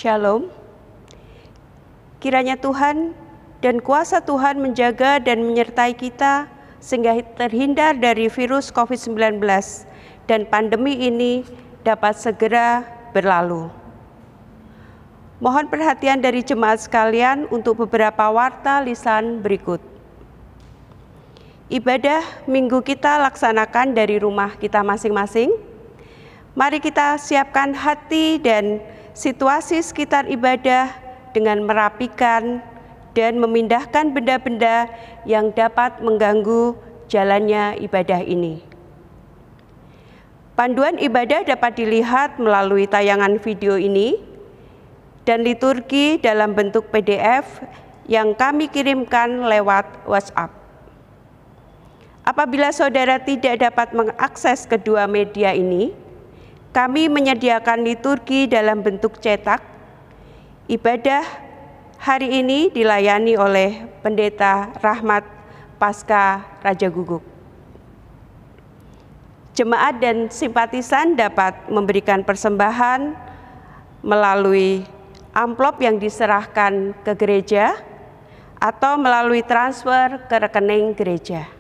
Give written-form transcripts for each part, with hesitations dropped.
Shalom. Kiranya Tuhan dan kuasa Tuhan menjaga dan menyertai kita sehingga terhindar dari virus COVID-19 dan pandemi ini dapat segera berlalu. Mohon perhatian dari jemaat sekalian untuk beberapa warta lisan berikut. Ibadah minggu kita laksanakan dari rumah kita masing-masing. Mari kita siapkan hati dan situasi sekitar ibadah dengan merapikan dan memindahkan benda-benda yang dapat mengganggu jalannya ibadah ini. Panduan ibadah dapat dilihat melalui tayangan video ini dan liturgi dalam bentuk PDF yang kami kirimkan lewat WhatsApp. Apabila saudara tidak dapat mengakses kedua media ini, kami menyediakan liturgi dalam bentuk cetak. Ibadah hari ini dilayani oleh Pendeta Rahmat Pasca Raja Guguk. Jemaat dan simpatisan dapat memberikan persembahan melalui amplop yang diserahkan ke gereja atau melalui transfer ke rekening gereja.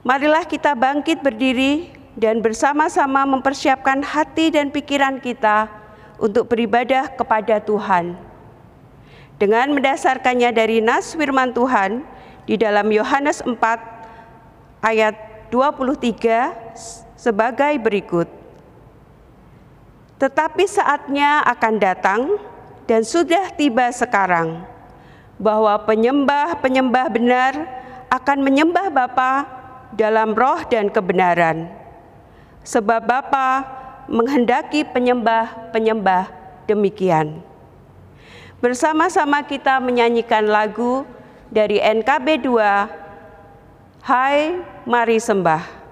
Marilah kita bangkit berdiri dan bersama-sama mempersiapkan hati dan pikiran kita untuk beribadah kepada Tuhan. Dengan mendasarkannya dari nas firman Tuhan di dalam Yohanes 4 ayat 23 sebagai berikut. Tetapi saatnya akan datang dan sudah tiba sekarang bahwa penyembah-penyembah benar akan menyembah Bapa dalam roh dan kebenaran, sebab Bapa menghendaki penyembah-penyembah demikian. Bersama-sama kita menyanyikan lagu dari NKB 2, Hai Mari Sembah.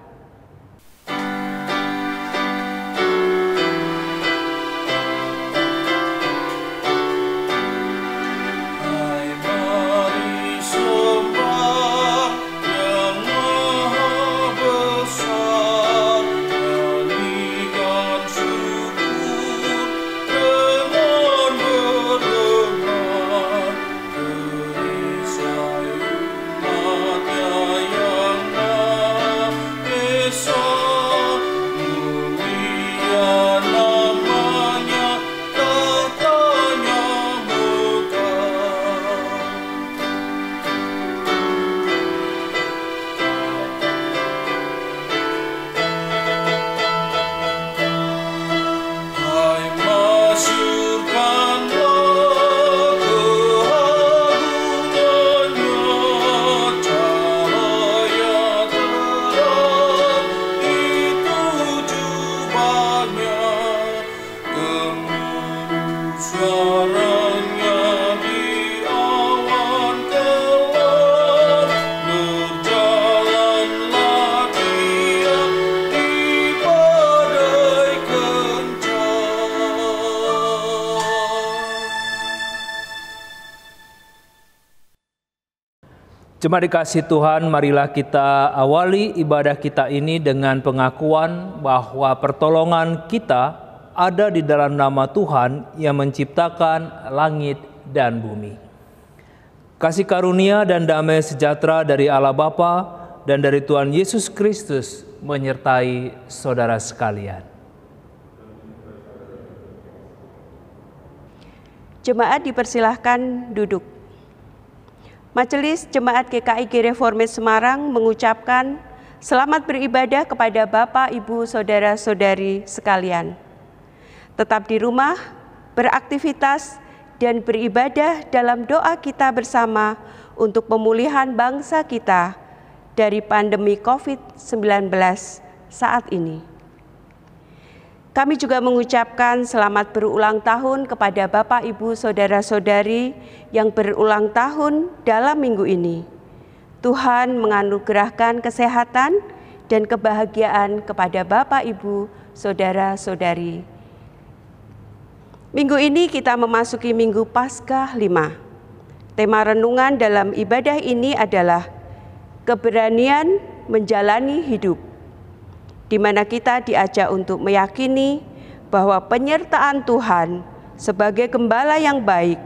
Jemaat dikasihi Tuhan, marilah kita awali ibadah kita ini dengan pengakuan bahwa pertolongan kita ada di dalam nama Tuhan yang menciptakan langit dan bumi. Kasih karunia dan damai sejahtera dari Allah Bapa dan dari Tuhan Yesus Kristus menyertai saudara sekalian. Jemaat dipersilahkan duduk. Majelis Jemaat GKIG Reformed Semarang mengucapkan selamat beribadah kepada Bapak, Ibu, Saudara-saudari sekalian. Tetap di rumah, beraktivitas, dan beribadah dalam doa kita bersama untuk pemulihan bangsa kita dari pandemi COVID-19 saat ini. Kami juga mengucapkan selamat berulang tahun kepada Bapak, Ibu, Saudara-saudari yang berulang tahun dalam minggu ini. Tuhan menganugerahkan kesehatan dan kebahagiaan kepada Bapak, Ibu, Saudara-saudari. Minggu ini kita memasuki Minggu Paskah 5. Tema renungan dalam ibadah ini adalah keberanian menjalani hidup. di mana kita diajak untuk meyakini bahwa penyertaan Tuhan sebagai gembala yang baik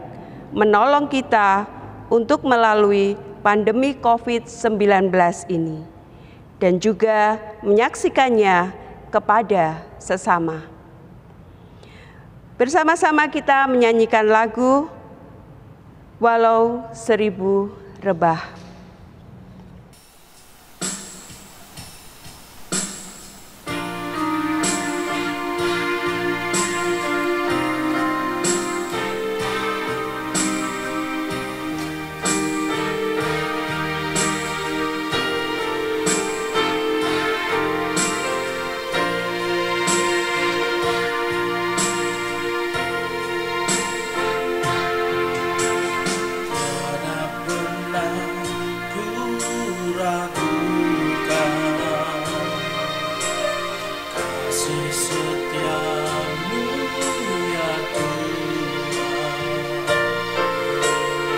menolong kita untuk melalui pandemi COVID-19 ini dan juga menyaksikannya kepada sesama. Bersama-sama kita menyanyikan lagu Walau Seribu Rebah.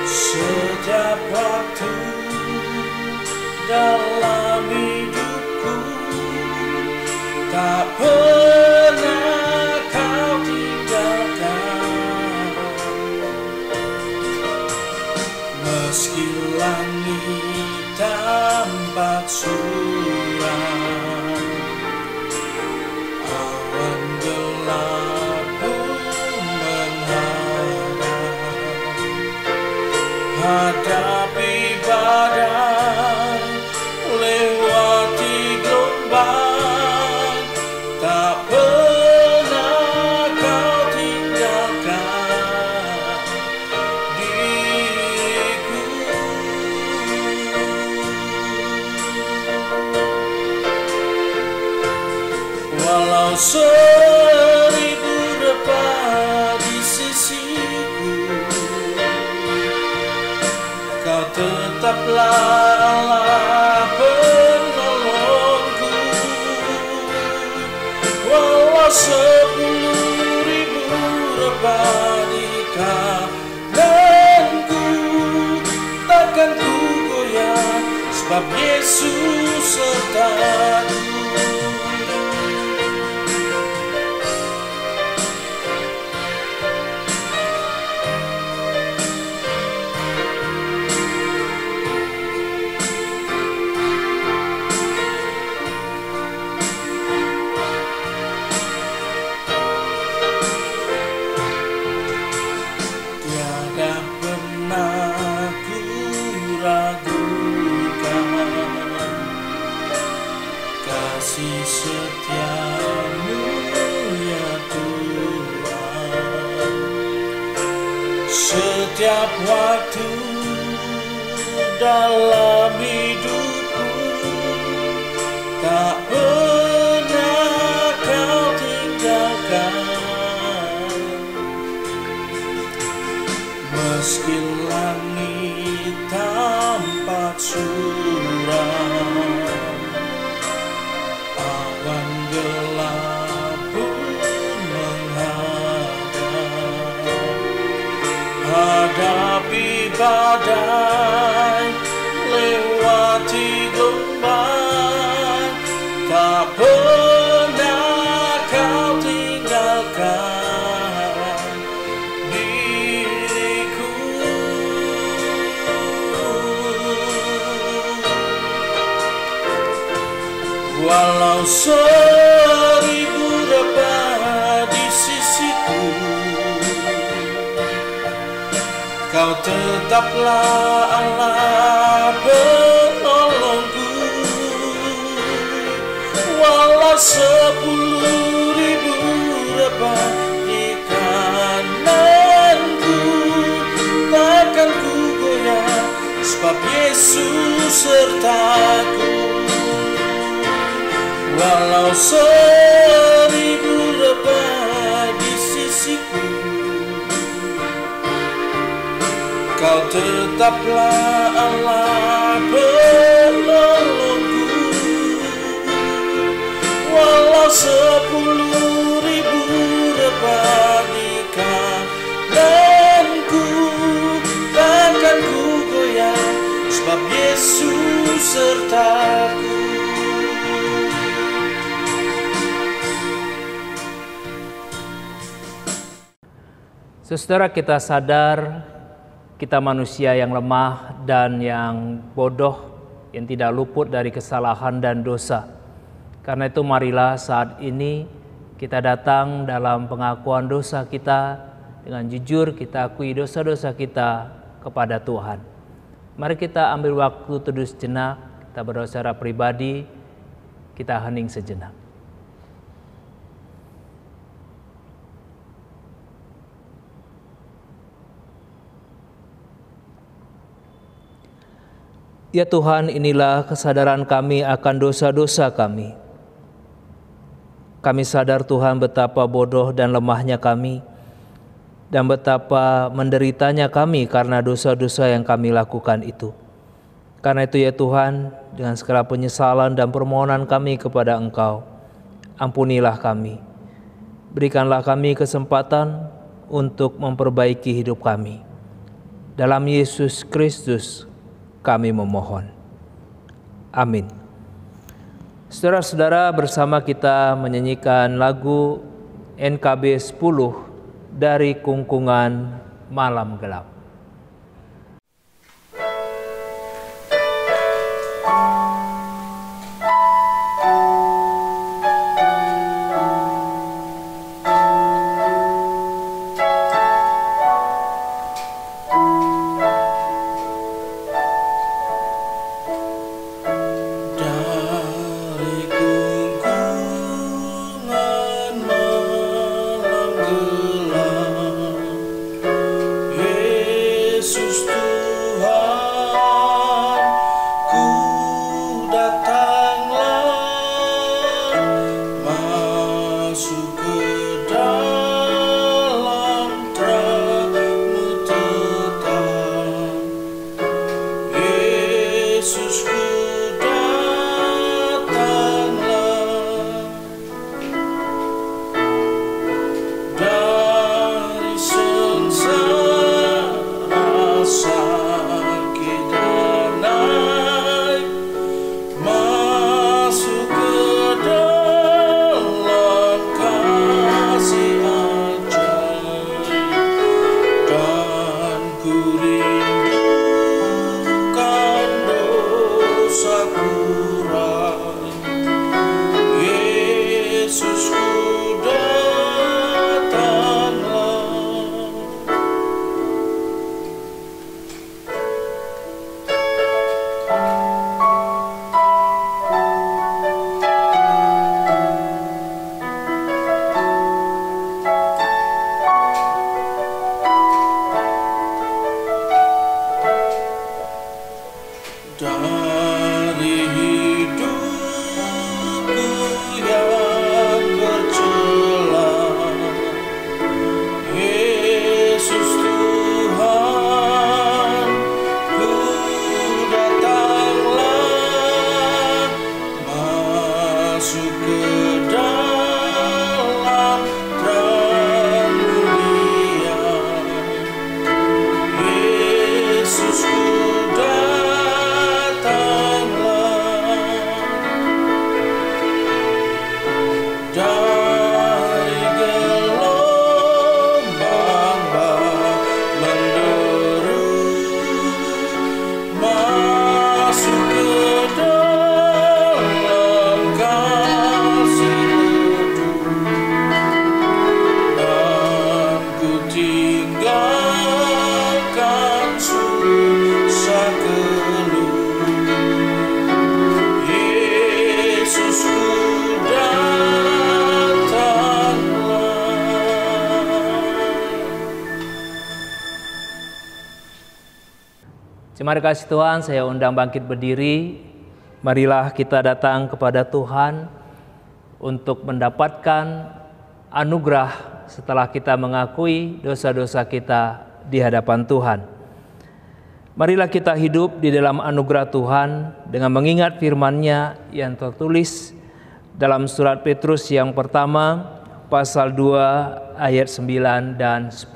Setiap waktu dalam hidupku, tak pernah kau tinggalkan. Meski langit tampak suram, awan gelap pun menghadap. Hadapi badai, lewati gelombang, tak pernah kau tinggalkan diriku. Walau seribu rebah di sisiku, Kau tetaplah Allah penolongku. Walau 10.000 rebah di kananku, takkan ku goyah, sebab Yesus sertaku. Kasih setiamu ya Tuhan, setiap waktu dalam hidupku, tak pernah kau tinggalkan. Meski langit tampak suram, awan gelap pun menghadap. Hadapi badai, lewati gelombang, tak pernah kau tinggalkan diriku. Walau 1000 rebah di sisiku, Kau tetaplah Allah penolongku. Walau 10.000 rebah di kananku, takkan ku goyah, sebab Yesus sertaku. Walau 1000 rebah di sisiku, Kau tetaplah Allah penolongku. Walau 10.000 rebah di kananku, takkan ku goyah, sebab Yesus sertaku. Saudara, kita sadar kita manusia yang lemah dan yang bodoh, yang tidak luput dari kesalahan dan dosa. Karena itu marilah saat ini kita datang dalam pengakuan dosa kita, dengan jujur kita akui dosa-dosa kita kepada Tuhan. Mari kita ambil waktu teduh sejenak, kita berdoa secara pribadi, kita hening sejenak. Ya Tuhan, inilah kesadaran kami akan dosa-dosa kami. Kami sadar Tuhan betapa bodoh dan lemahnya kami, dan betapa menderitanya kami karena dosa-dosa yang kami lakukan itu. Karena itu ya Tuhan, dengan segala penyesalan dan permohonan kami kepada Engkau, ampunilah kami. Berikanlah kami kesempatan untuk memperbaiki hidup kami. Dalam Yesus Kristus kami memohon. Amin. Saudara-saudara, bersama kita menyanyikan lagu NKB 10 dari Kungkungan Malam Gelap. Mari kasih Tuhan, saya undang bangkit berdiri. Marilah kita datang kepada Tuhan untuk mendapatkan anugerah setelah kita mengakui dosa-dosa kita di hadapan Tuhan. Marilah kita hidup di dalam anugerah Tuhan dengan mengingat firman-Nya yang tertulis dalam surat Petrus yang pertama, pasal 2 ayat 9 dan 10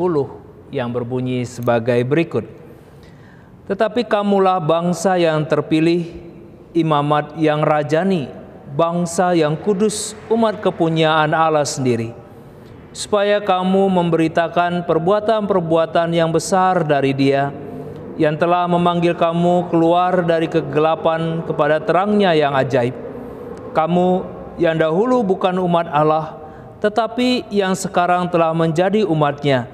yang berbunyi sebagai berikut. Tetapi kamulah bangsa yang terpilih, imamat yang rajani, bangsa yang kudus, umat kepunyaan Allah sendiri. supaya kamu memberitakan perbuatan-perbuatan yang besar dari Dia, yang telah memanggil kamu keluar dari kegelapan kepada terangnya yang ajaib. Kamu yang dahulu bukan umat Allah, tetapi yang sekarang telah menjadi umat-Nya,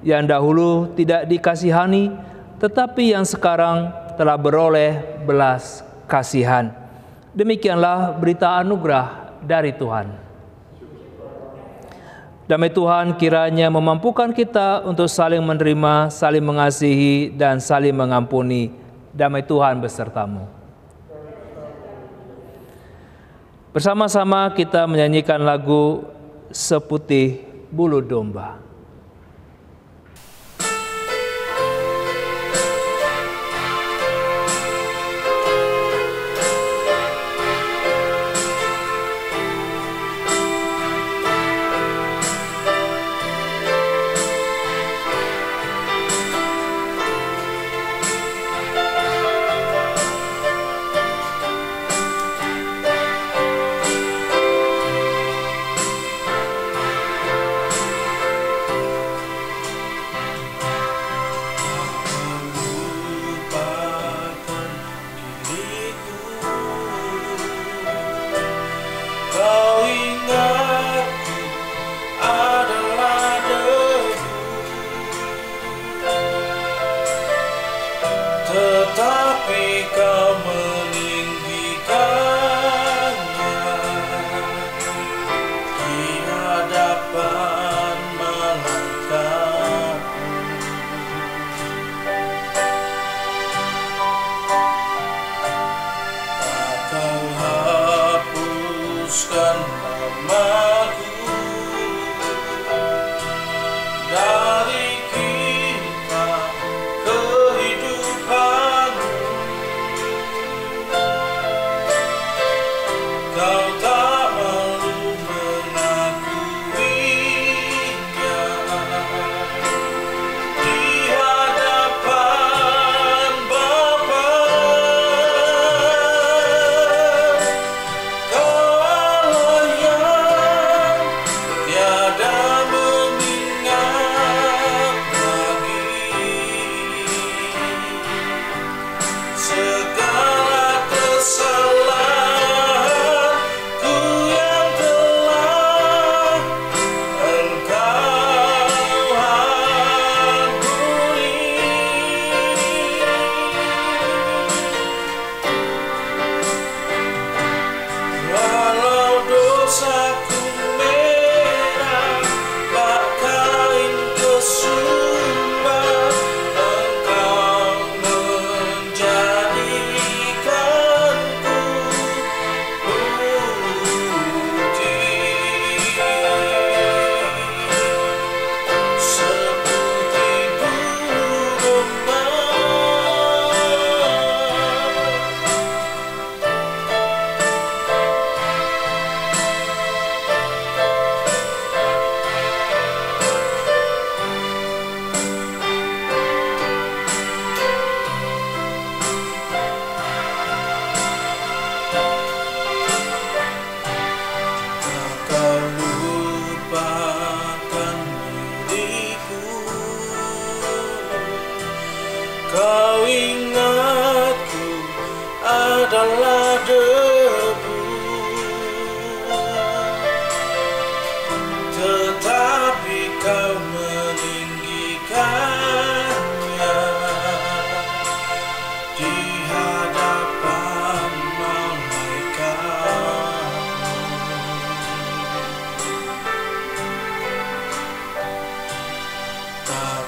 yang dahulu tidak dikasihani, tetapi yang sekarang telah beroleh belas kasihan. Demikianlah berita anugerah dari Tuhan. Damai Tuhan kiranya memampukan kita untuk saling menerima, saling mengasihi, dan saling mengampuni. Damai Tuhan besertamu. Bersama-sama kita menyanyikan lagu Seputih Bulu Domba.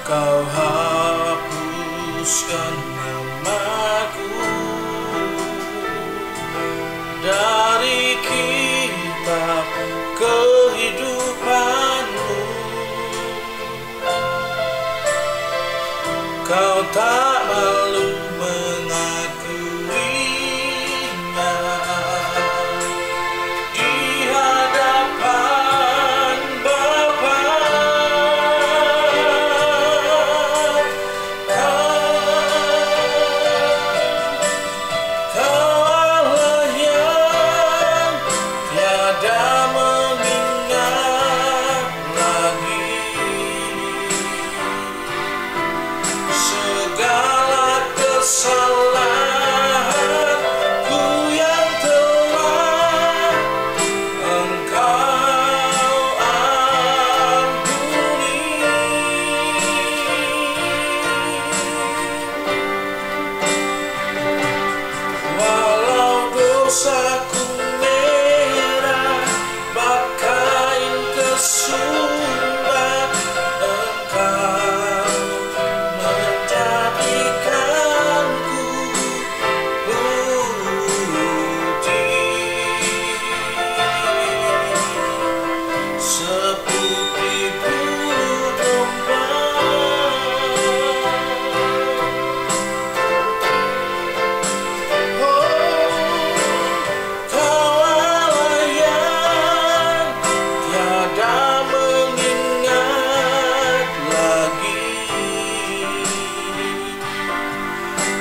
Kau hapuskan namaku dari kitab kehidupanmu. Kau tak malu mengakuinya di hadapan Bapa. Kau Allah yang tiada mengingat lagi. seputih bulu domba. Kau Allah yang tiada mengingat lagi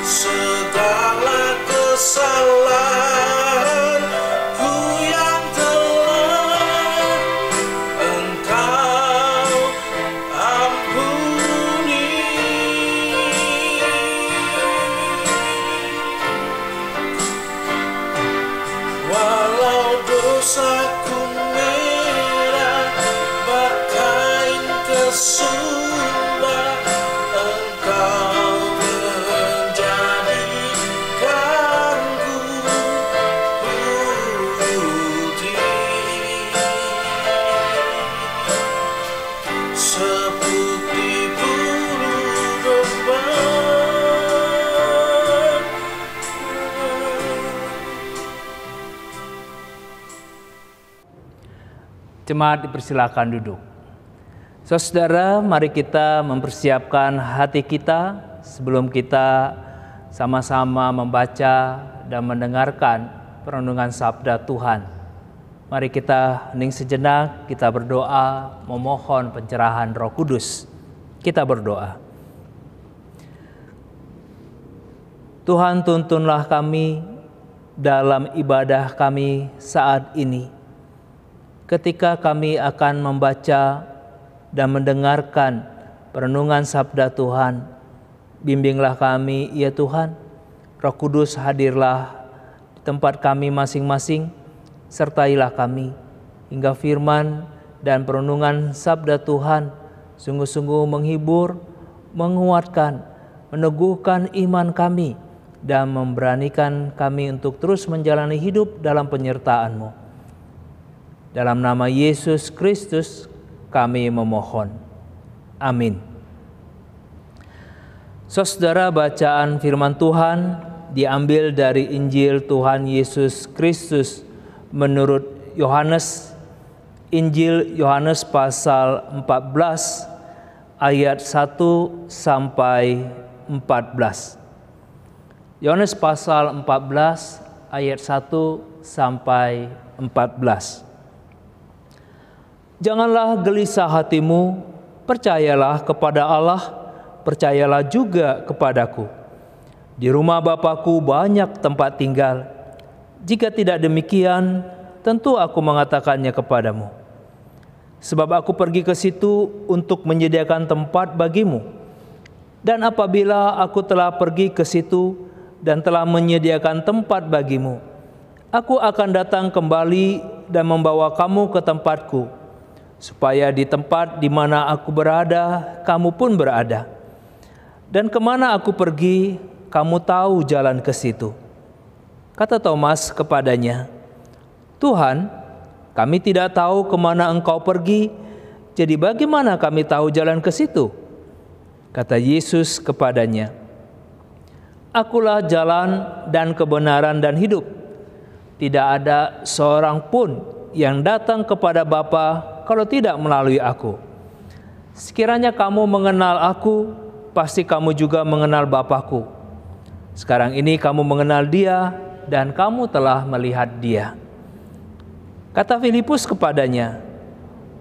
segala kesalahanku yang telah Engkau ampuni. Walau dosaku merah bagaikan kesumba, Engkau menjadikanku putih seputih bulu domba. Jemaat dipersilakan duduk. Saudara, mari kita mempersiapkan hati kita sebelum kita sama-sama membaca dan mendengarkan perenungan sabda Tuhan. Mari kita hening sejenak, kita berdoa memohon pencerahan Roh Kudus. Kita berdoa. Tuhan, tuntunlah kami dalam ibadah kami saat ini. Ketika kami akan membaca dan mendengarkan perenungan sabda Tuhan, bimbinglah kami, ya Tuhan. Roh Kudus, hadirlah di tempat kami masing-masing, sertailah kami hingga firman dan perenungan sabda Tuhan sungguh-sungguh menghibur, menguatkan, meneguhkan iman kami, dan memberanikan kami untuk terus menjalani hidup dalam penyertaan-Mu. Dalam nama Yesus Kristus kami memohon. Amin. Saudara, bacaan firman Tuhan diambil dari Injil Tuhan Yesus Kristus menurut Yohanes. Injil Yohanes pasal 14 ayat 1 sampai 14. Yohanes pasal 14 ayat 1 sampai 14. Janganlah gelisah hatimu, percayalah kepada Allah, percayalah juga kepadaku. Di rumah Bapa-Ku banyak tempat tinggal. Jika tidak demikian, tentu aku mengatakannya kepadamu. Sebab aku pergi ke situ untuk menyediakan tempat bagimu. Dan apabila aku telah pergi ke situ dan telah menyediakan tempat bagimu, aku akan datang kembali dan membawa kamu ke tempatku, supaya di tempat di mana aku berada, kamu pun berada. Dan kemana aku pergi, kamu tahu jalan ke situ. Kata Thomas kepadanya, Tuhan, kami tidak tahu kemana Engkau pergi, jadi bagaimana kami tahu jalan ke situ? Kata Yesus kepadanya, Akulah jalan dan kebenaran dan hidup. Tidak ada seorang pun yang datang kepada Bapa kalau tidak melalui aku. Sekiranya kamu mengenal aku, pasti kamu juga mengenal Bapa-Ku. Sekarang ini kamu mengenal Dia dan kamu telah melihat Dia. Kata Filipus kepadanya,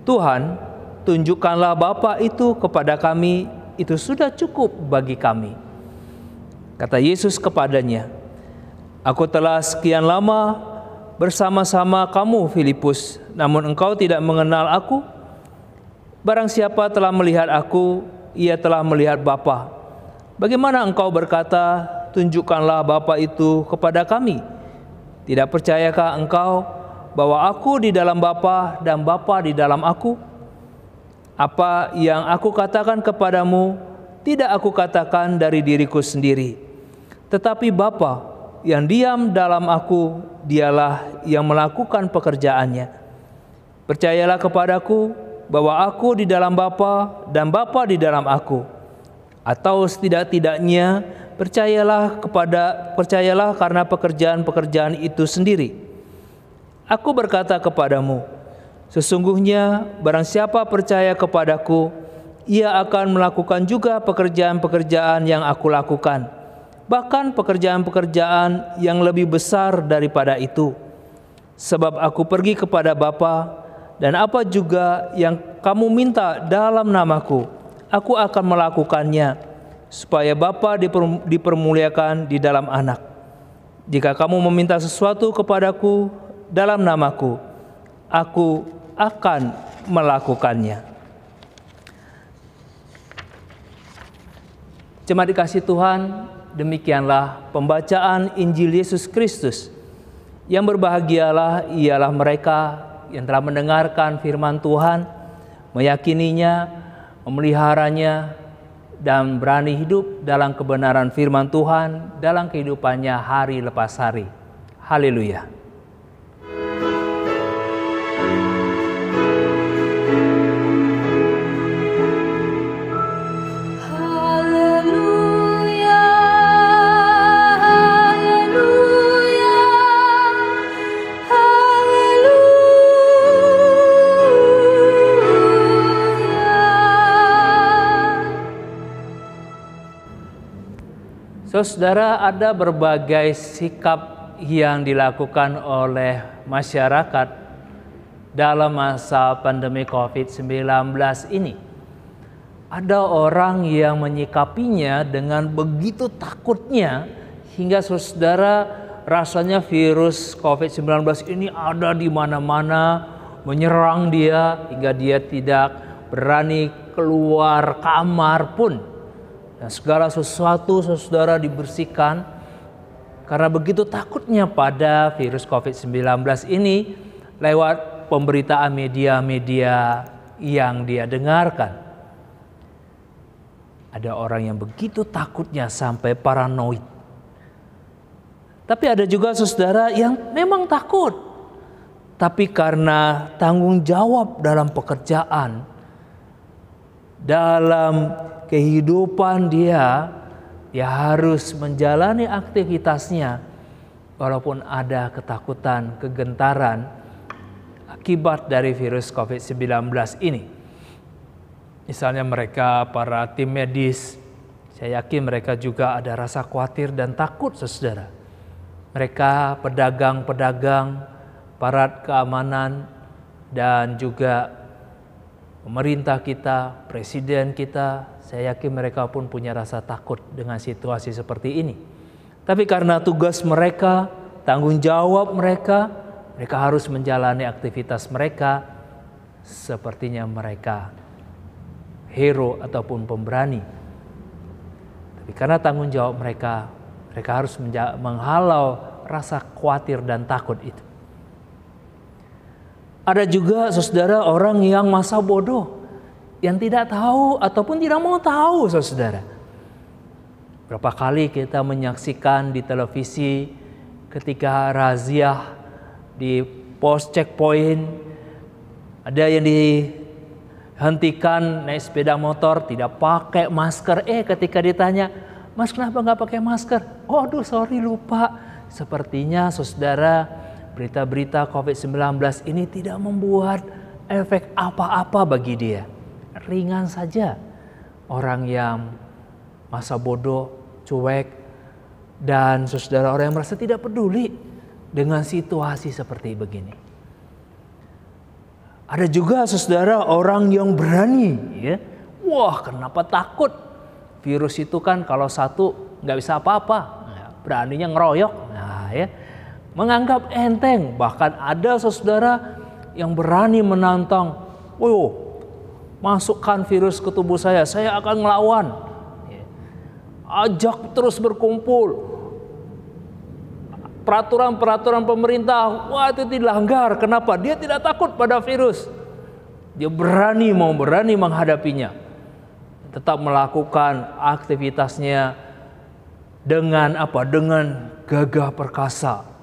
Tuhan, tunjukkanlah Bapa itu kepada kami, itu sudah cukup bagi kami. Kata Yesus kepadanya, Aku telah sekian lama bersama-sama kamu, Filipus, namun engkau tidak mengenal aku. Barang siapa telah melihat aku, ia telah melihat Bapa. Bagaimana engkau berkata, tunjukkanlah Bapa itu kepada kami? Tidak percayakah engkau bahwa aku di dalam Bapa dan Bapa di dalam aku? Apa yang aku katakan kepadamu, tidak aku katakan dari diriku sendiri, tetapi Bapa yang diam dalam aku, dialah yang melakukan pekerjaannya. Percayalah kepadaku bahwa aku di dalam Bapa dan Bapa di dalam aku. Atau setidak-tidaknya percayalah karena pekerjaan-pekerjaan itu sendiri. Aku berkata kepadamu, Sesungguhnya barang siapa percaya kepadaku, ia akan melakukan juga pekerjaan-pekerjaan yang aku lakukan, bahkan pekerjaan-pekerjaan yang lebih besar daripada itu. Sebab aku pergi kepada Bapa, dan apa juga yang kamu minta dalam namaku, aku akan melakukannya, supaya Bapa dipermuliakan di dalam Anak. Jika kamu meminta sesuatu kepadaku dalam namaku, aku akan melakukannya. Jemaat dikasihi Tuhan, demikianlah pembacaan Injil Yesus Kristus. Yang berbahagialah ialah mereka yang telah mendengarkan firman Tuhan, meyakininya, memeliharanya, dan berani hidup dalam kebenaran firman Tuhan dalam kehidupannya hari lepas hari. Haleluya. Saudara, ada berbagai sikap yang dilakukan oleh masyarakat dalam masa pandemi COVID-19 ini. Ada orang yang menyikapinya dengan begitu takutnya hingga saudara rasanya virus COVID-19 ini ada di mana-mana, menyerang dia hingga dia tidak berani keluar kamar pun. Dan segala sesuatu saudara dibersihkan karena begitu takutnya pada virus COVID-19 ini lewat pemberitaan media-media yang dia dengarkan. Ada orang yang begitu takutnya sampai paranoid. Tapi ada juga saudara yang memang takut. Tapi karena tanggung jawab dalam pekerjaan, dalam kehidupan dia harus menjalani aktivitasnya walaupun ada ketakutan, kegentaran akibat dari virus COVID-19 ini. Misalnya mereka para tim medis, saya yakin mereka juga ada rasa khawatir dan takut saudara. Mereka pedagang-pedagang, aparat keamanan, dan juga pemerintah kita, presiden kita, saya yakin mereka pun punya rasa takut dengan situasi seperti ini. Tapi karena tugas mereka, tanggung jawab mereka harus menjalani aktivitas mereka sepertinya mereka hero ataupun pemberani. Tapi karena tanggung jawab mereka harus menghalau rasa khawatir dan takut itu. Ada juga saudara orang yang masa bodoh, yang tidak tahu ataupun tidak mau tahu saudara. Berapa kali kita menyaksikan di televisi ketika razia di pos checkpoint, ada yang dihentikan naik sepeda motor tidak pakai masker. Ketika ditanya, "Mas, kenapa nggak pakai masker?" "Oh, aduh, sorry, lupa." Sepertinya saudara, berita-berita COVID-19 ini tidak membuat efek apa-apa bagi dia. Ringan saja. Orang yang masa bodoh, cuek, dan saudara orang yang merasa tidak peduli dengan situasi seperti begini. Ada juga saudara orang yang berani. Ya. Wah, kenapa takut? Virus itu kan kalau satu nggak bisa apa-apa. Beraninya ngeroyok. Nah, ya. Menganggap enteng. Bahkan ada saudara yang berani menantang. Masukkan virus ke tubuh saya akan melawan. Ajak terus berkumpul. Peraturan-peraturan pemerintah, itu dilanggar. Kenapa? Dia tidak takut pada virus. Dia berani menghadapinya. Tetap melakukan aktivitasnya dengan Dengan gagah perkasa.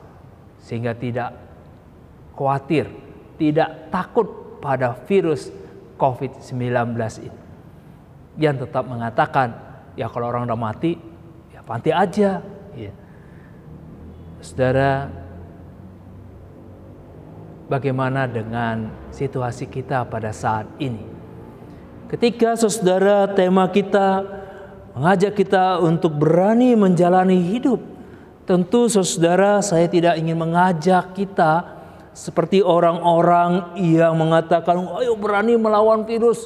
Sehingga tidak khawatir, tidak takut pada virus COVID-19 ini. Yang tetap mengatakan, ya kalau orang udah mati, ya mati aja. Ya. Saudara, bagaimana dengan situasi kita pada saat ini? Ketika saudara tema kita mengajak kita untuk berani menjalani hidup, tentu saudara saya tidak ingin mengajak kita seperti orang-orang yang mengatakan, ayo berani melawan virus,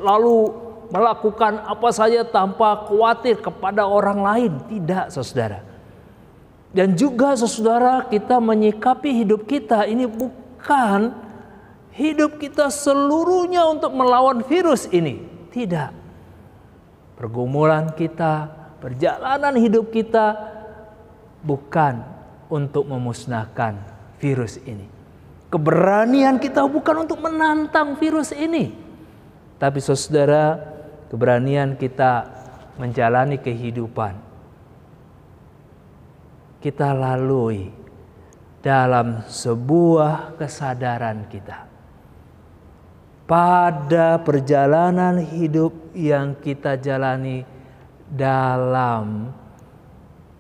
lalu melakukan apa saja tanpa khawatir kepada orang lain. Tidak, saudara. Dan juga saudara, kita menyikapi hidup kita ini bukan hidup kita seluruhnya untuk melawan virus ini. Tidak. Pergumulan kita, perjalanan hidup kita bukan untuk memusnahkan virus ini. Keberanian kita bukan untuk menantang virus ini. Tapi saudara, keberanian kita menjalani kehidupan kita lalui dalam sebuah kesadaran kita. Pada perjalanan hidup yang kita jalani dalam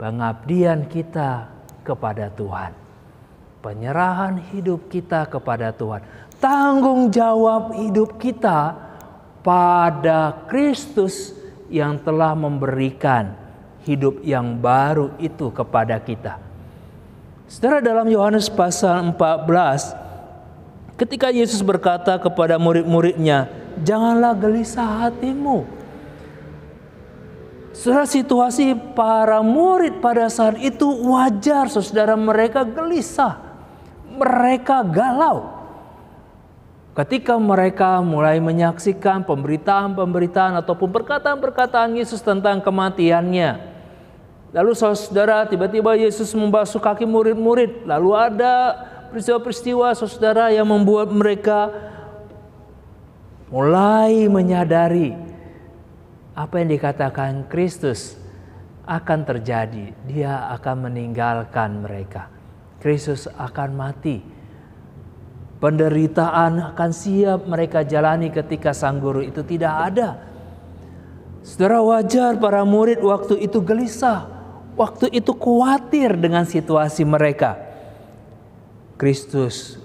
pengabdian kita kepada Tuhan. Penyerahan hidup kita kepada Tuhan. Tanggung jawab hidup kita pada Kristus yang telah memberikan hidup yang baru itu kepada kita. Saudara, dalam Yohanes pasal 14, ketika Yesus berkata kepada murid-muridnya, janganlah gelisah hatimu. Saudara, situasi para murid pada saat itu wajar, saudara, mereka gelisah. Mereka galau. Ketika mereka mulai menyaksikan pemberitaan-pemberitaan ataupun perkataan-perkataan Yesus tentang kematiannya. Lalu saudara, tiba-tiba Yesus membasuh kaki murid-murid. Lalu ada peristiwa-peristiwa saudara yang membuat mereka mulai menyadari apa yang dikatakan Kristus akan terjadi. Dia akan meninggalkan mereka. Kristus akan mati. Penderitaan akan siap mereka jalani ketika sang guru itu tidak ada. Saudara, wajar para murid waktu itu gelisah. Waktu itu khawatir dengan situasi mereka. Kristus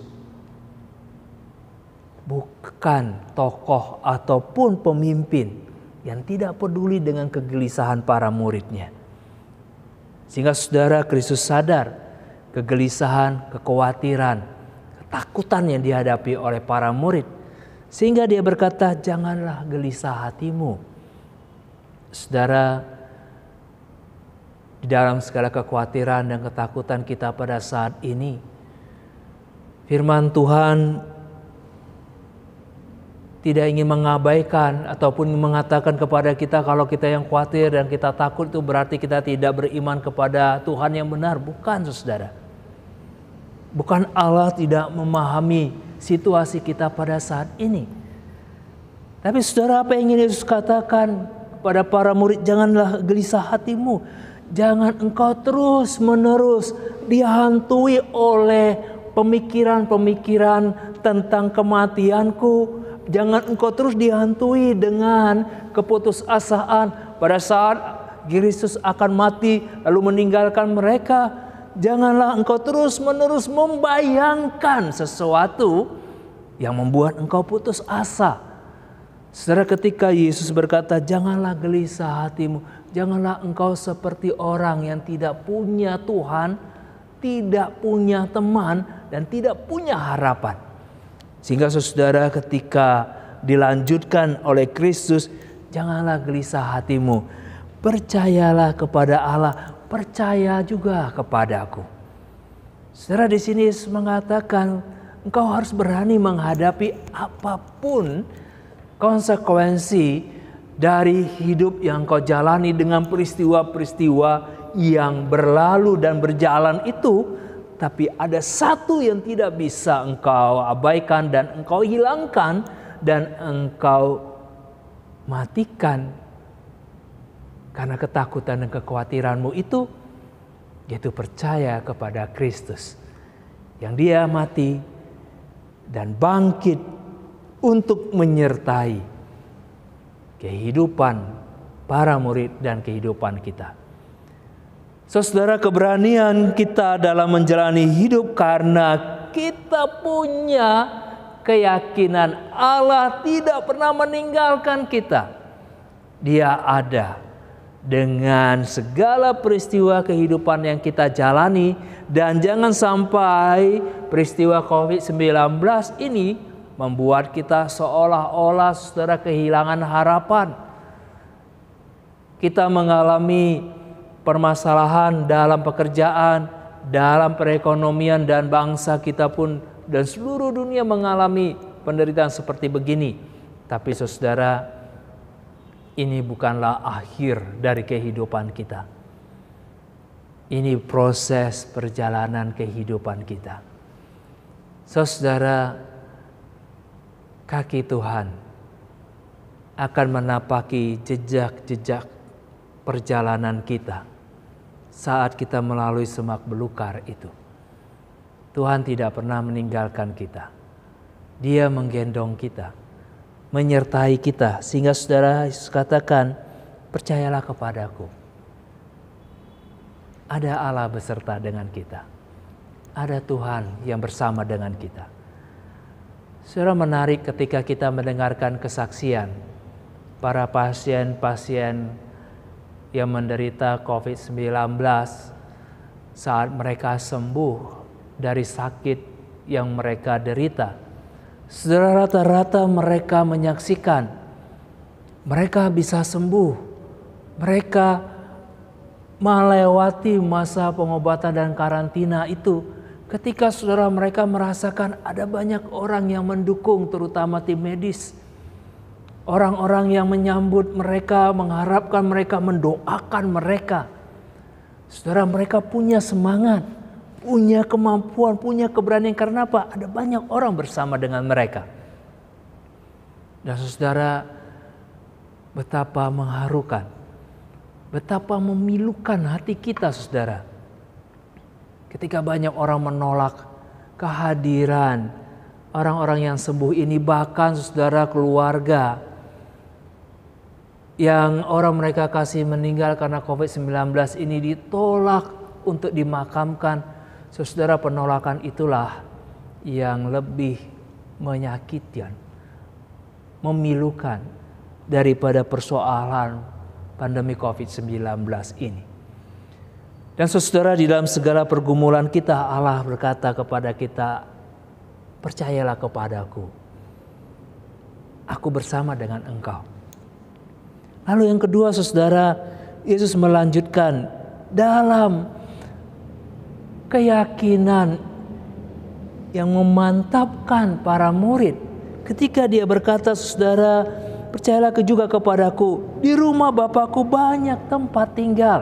bukan tokoh ataupun pemimpin yang tidak peduli dengan kegelisahan para muridnya. Sehingga saudara, Kristus sadar kegelisahan, kekhawatiran, ketakutan yang dihadapi oleh para murid. Sehingga dia berkata, janganlah gelisah hatimu. Saudara, di dalam segala kekhawatiran dan ketakutan kita pada saat ini, firman Tuhan tidak ingin mengabaikan ataupun mengatakan kepada kita kalau kita yang khawatir dan kita takut itu berarti kita tidak beriman kepada Tuhan yang benar. Bukan, saudara. Bukan Allah tidak memahami situasi kita pada saat ini. Tapi saudara, apa yang ingin Yesus katakan kepada para murid, janganlah gelisah hatimu. Jangan engkau terus menerus dihantui oleh pemikiran-pemikiran tentang kematianku. Jangan engkau terus dihantui dengan keputusasaan pada saat Kristus akan mati lalu meninggalkan mereka. Janganlah engkau terus-menerus membayangkan sesuatu yang membuat engkau putus asa. Saudara, ketika Yesus berkata, janganlah gelisah hatimu. Janganlah engkau seperti orang yang tidak punya Tuhan, tidak punya teman, dan tidak punya harapan. Sehingga saudara, ketika dilanjutkan oleh Kristus, janganlah gelisah hatimu. Percayalah kepada Allah, percaya juga kepadaku. Saudara, di sini Yesus mengatakan engkau harus berani menghadapi apapun konsekuensi dari hidup yang kau jalani dengan peristiwa-peristiwa yang berlalu dan berjalan itu. Tapi ada satu yang tidak bisa engkau abaikan dan engkau hilangkan dan engkau matikan karena ketakutan dan kekhawatiranmu itu, yaitu percaya kepada Kristus yang dia mati dan bangkit untuk menyertai kehidupan para murid dan kehidupan kita. Saudara, keberanian kita dalam menjalani hidup karena kita punya keyakinan Allah tidak pernah meninggalkan kita. Dia ada dengan segala peristiwa kehidupan yang kita jalani. Dan jangan sampai peristiwa COVID-19 ini membuat kita seolah-olah saudara kehilangan harapan. Kita mengalami permasalahan dalam pekerjaan, dalam perekonomian, dan bangsa kita pun dan seluruh dunia mengalami penderitaan seperti begini. Tapi saudara, ini bukanlah akhir dari kehidupan kita. Ini proses perjalanan kehidupan kita. Saudara, kaki Tuhan akan menapaki jejak-jejak perjalanan kita saat kita melalui semak belukar itu. Tuhan tidak pernah meninggalkan kita. Dia menggendong kita, menyertai kita, sehingga saudara Yesus katakan, percayalah kepadaku. Ada Allah beserta dengan kita. Ada Tuhan yang bersama dengan kita. Saudara, menarik ketika kita mendengarkan kesaksian para pasien-pasien yang menderita COVID-19 saat mereka sembuh dari sakit yang mereka derita. Saudara, rata-rata mereka menyaksikan mereka bisa sembuh. Mereka melewati masa pengobatan dan karantina itu ketika saudara mereka merasakan ada banyak orang yang mendukung, terutama tim medis. Orang-orang yang menyambut mereka, mengharapkan mereka, mendoakan mereka. Saudara, mereka punya semangat, punya kemampuan, punya keberanian. Karena apa? Ada banyak orang bersama dengan mereka. Dan saudara, betapa mengharukan, betapa memilukan hati kita, saudara. Ketika banyak orang menolak kehadiran orang-orang yang sembuh ini, bahkan saudara keluarga yang orang mereka kasih meninggal karena COVID-19 ini ditolak untuk dimakamkan. Saudara, penolakan itulah yang lebih menyakitkan, memilukan daripada persoalan pandemi COVID-19 ini. Dan saudara, di dalam segala pergumulan kita, Allah berkata kepada kita, percayalah kepadaku, aku bersama dengan engkau. Lalu yang kedua, saudara, Yesus melanjutkan dalam keyakinan yang memantapkan para murid. Ketika dia berkata, saudara, percayalah juga kepadaku, di rumah Bapakku banyak tempat tinggal.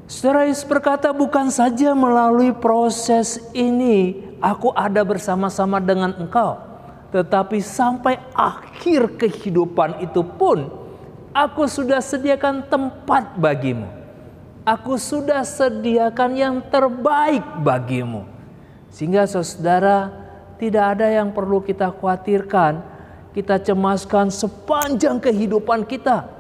Saudara, Yesus berkata, bukan saja melalui proses ini aku ada bersama-sama dengan engkau, tetapi sampai akhir kehidupan itu pun aku sudah sediakan tempat bagimu. Aku sudah sediakan yang terbaik bagimu. Sehingga saudara, tidak ada yang perlu kita khawatirkan, kita cemaskan sepanjang kehidupan kita.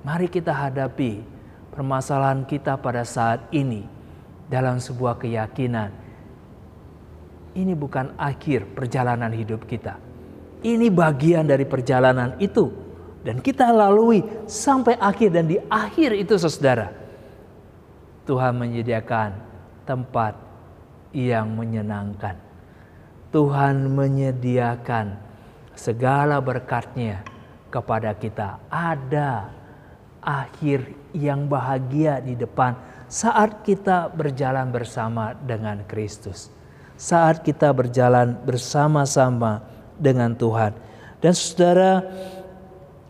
Mari kita hadapi permasalahan kita pada saat ini dalam sebuah keyakinan. Ini bukan akhir perjalanan hidup kita. Ini bagian dari perjalanan itu. Dan kita lalui sampai akhir, dan di akhir itu saudara, Tuhan menyediakan tempat yang menyenangkan. Tuhan menyediakan segala berkat-Nya kepada kita. Ada akhir yang bahagia di depan saat kita berjalan bersama dengan Kristus. Saat kita berjalan bersama-sama dengan Tuhan. Dan saudara,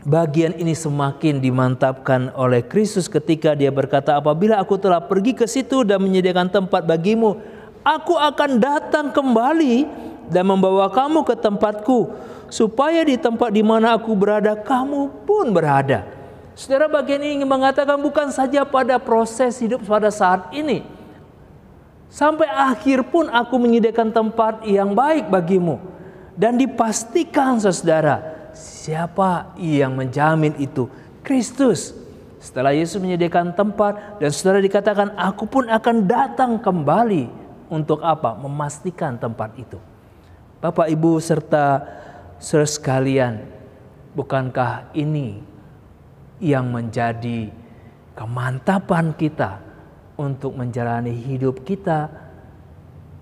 bagian ini semakin dimantapkan oleh Kristus ketika dia berkata, apabila aku telah pergi ke situ dan menyediakan tempat bagimu, aku akan datang kembali dan membawa kamu ke tempatku, supaya di tempat di mana aku berada, kamu pun berada. Saudara, bagian ini ingin mengatakan bukan saja pada proses hidup pada saat ini, sampai akhir pun aku menyediakan tempat yang baik bagimu. Dan dipastikan saudara, siapa yang menjamin itu? Kristus. Setelah Yesus menyediakan tempat dan saudara dikatakan, aku pun akan datang kembali Untuk apa? Memastikan tempat itu. Bapak, Ibu, serta saudara sekalian, bukankah ini yang menjadi kemantapan kita untuk menjalani hidup kita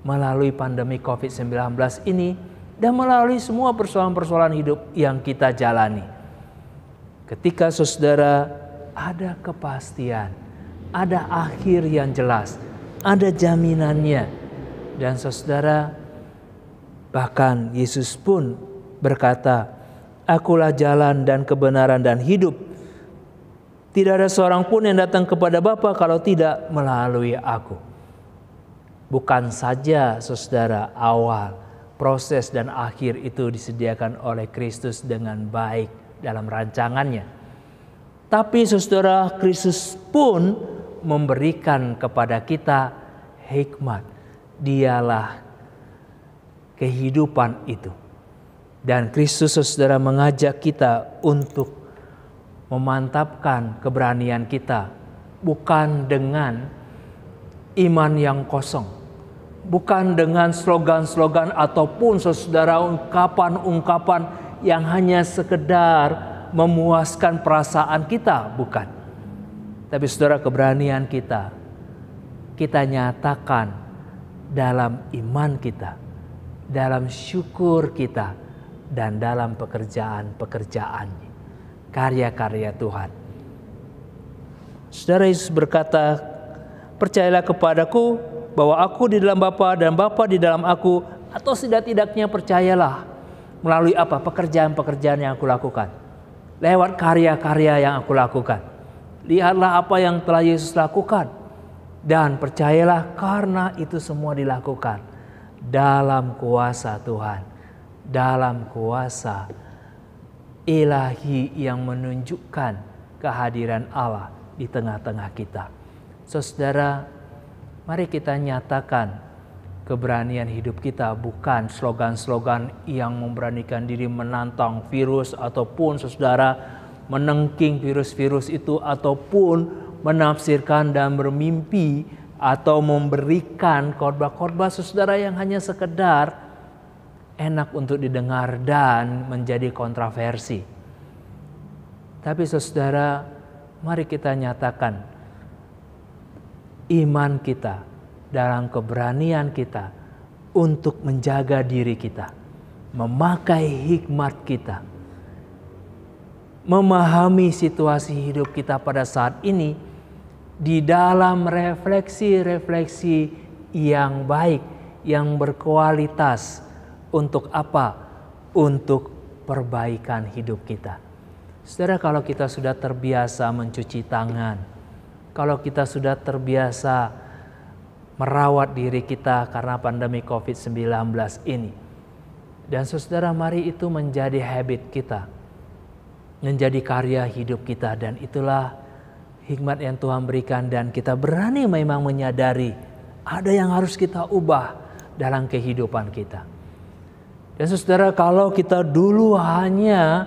melalui pandemi COVID-19 ini dan melalui semua persoalan-persoalan hidup yang kita jalani. Ketika saudara ada kepastian, ada akhir yang jelas, ada jaminannya. Dan saudara, bahkan Yesus pun berkata, "Akulah jalan dan kebenaran dan hidup. Tidak ada seorang pun yang datang kepada Bapa kalau tidak melalui aku." Bukan saja saudara awal, proses dan akhir itu disediakan oleh Kristus dengan baik dalam rancangannya. Tapi saudara, Kristus pun memberikan kepada kita hikmat. Dialah kehidupan itu. Dan Kristus saudara mengajak kita untuk memantapkan keberanian kita. Bukan dengan iman yang kosong. Bukan dengan slogan-slogan ataupun saudara ungkapan-ungkapan yang hanya sekedar memuaskan perasaan kita, bukan. Tapi saudara, keberanian kita nyatakan dalam iman kita, dalam syukur kita, dan dalam pekerjaan-pekerjaannya, karya-karya Tuhan. Saudara, Yesus berkata, "Percayalah kepadaku bahwa aku di dalam Bapa dan Bapa di dalam aku," atau setidak-tidaknya percayalah melalui apa? Pekerjaan-pekerjaan yang aku lakukan. Lewat karya-karya yang aku lakukan. Lihatlah apa yang telah Yesus lakukan. Dan percayalah karena itu semua dilakukan dalam kuasa Tuhan. Dalam kuasa ilahi yang menunjukkan kehadiran Allah di tengah-tengah kita. Saudara, mari kita nyatakan keberanian hidup kita, bukan slogan-slogan yang memberanikan diri menantang virus ataupun saudara menengking virus-virus itu ataupun menafsirkan dan bermimpi atau memberikan khotbah-khotbah saudara yang hanya sekedar enak untuk didengar dan menjadi kontroversi. Tapi saudara, mari kita nyatakan iman kita dalam keberanian kita untuk menjaga diri kita, memakai hikmat kita, memahami situasi hidup kita pada saat ini di dalam refleksi-refleksi yang baik, yang berkualitas. Untuk apa? Untuk perbaikan hidup kita. Saudara, kalau kita sudah terbiasa mencuci tangan, kalau kita sudah terbiasa merawat diri kita karena pandemi COVID-19 ini. Dan saudara, mari itu menjadi habit kita. Menjadi karya hidup kita. Dan itulah hikmat yang Tuhan berikan. Dan kita berani memang menyadari ada yang harus kita ubah dalam kehidupan kita. Dan saudara, kalau kita dulu hanya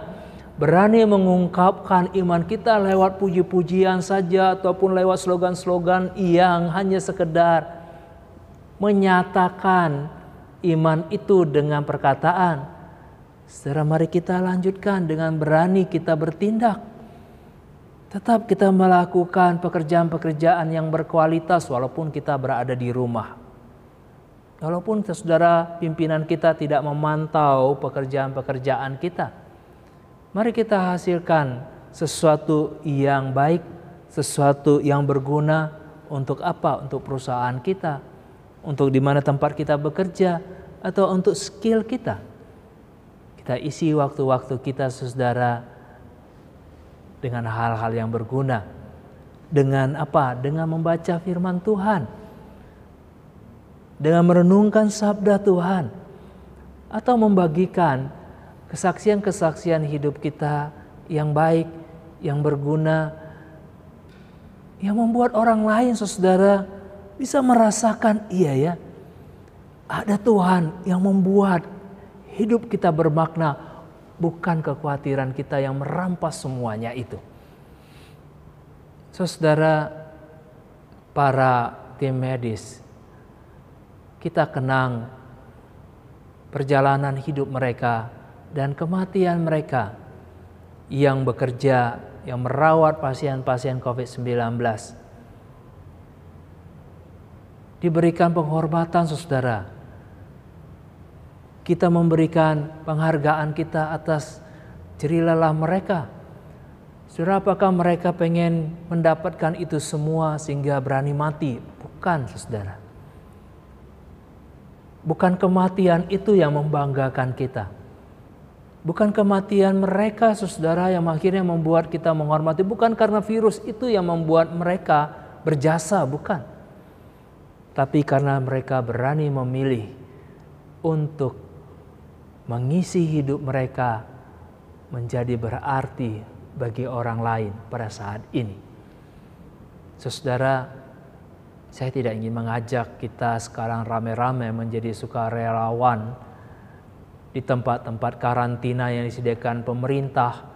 berani mengungkapkan iman kita lewat puji-pujian saja ataupun lewat slogan-slogan yang hanya sekedar menyatakan iman itu dengan perkataan. Saudara, mari kita lanjutkan dengan berani kita bertindak. Tetap kita melakukan pekerjaan-pekerjaan yang berkualitas walaupun kita berada di rumah. Walaupun saudara pimpinan kita tidak memantau pekerjaan-pekerjaan kita. Mari kita hasilkan sesuatu yang baik, sesuatu yang berguna untuk apa? Untuk perusahaan kita, untuk di mana tempat kita bekerja, atau untuk skill kita. Kita isi waktu-waktu kita saudara dengan hal-hal yang berguna. Dengan apa? Dengan membaca firman Tuhan. Dengan merenungkan sabda Tuhan. Atau membagikan kesaksian-kesaksian hidup kita yang baik, yang berguna, yang membuat orang lain saudara bisa merasakan, iya ya, ada Tuhan yang membuat hidup kita bermakna, bukan kekhawatiran kita yang merampas semuanya itu. Saudara, para tim medis kita kenang perjalanan hidup mereka dan kematian mereka yang bekerja, yang merawat pasien-pasien COVID-19. Diberikan penghormatan, saudara. Kita memberikan penghargaan kita atas jerilelah mereka. Saudara, apakah mereka pengen mendapatkan itu semua sehingga berani mati? Bukan, saudara. Bukan kematian itu yang membanggakan kita. Bukan kematian mereka, saudara, yang akhirnya membuat kita menghormati. Bukan karena virus itu yang membuat mereka berjasa, bukan. Tapi karena mereka berani memilih untuk mengisi hidup mereka menjadi berarti bagi orang lain pada saat ini. Saudara, saya tidak ingin mengajak kita sekarang rame-rame menjadi sukarelawan di tempat-tempat karantina yang disediakan pemerintah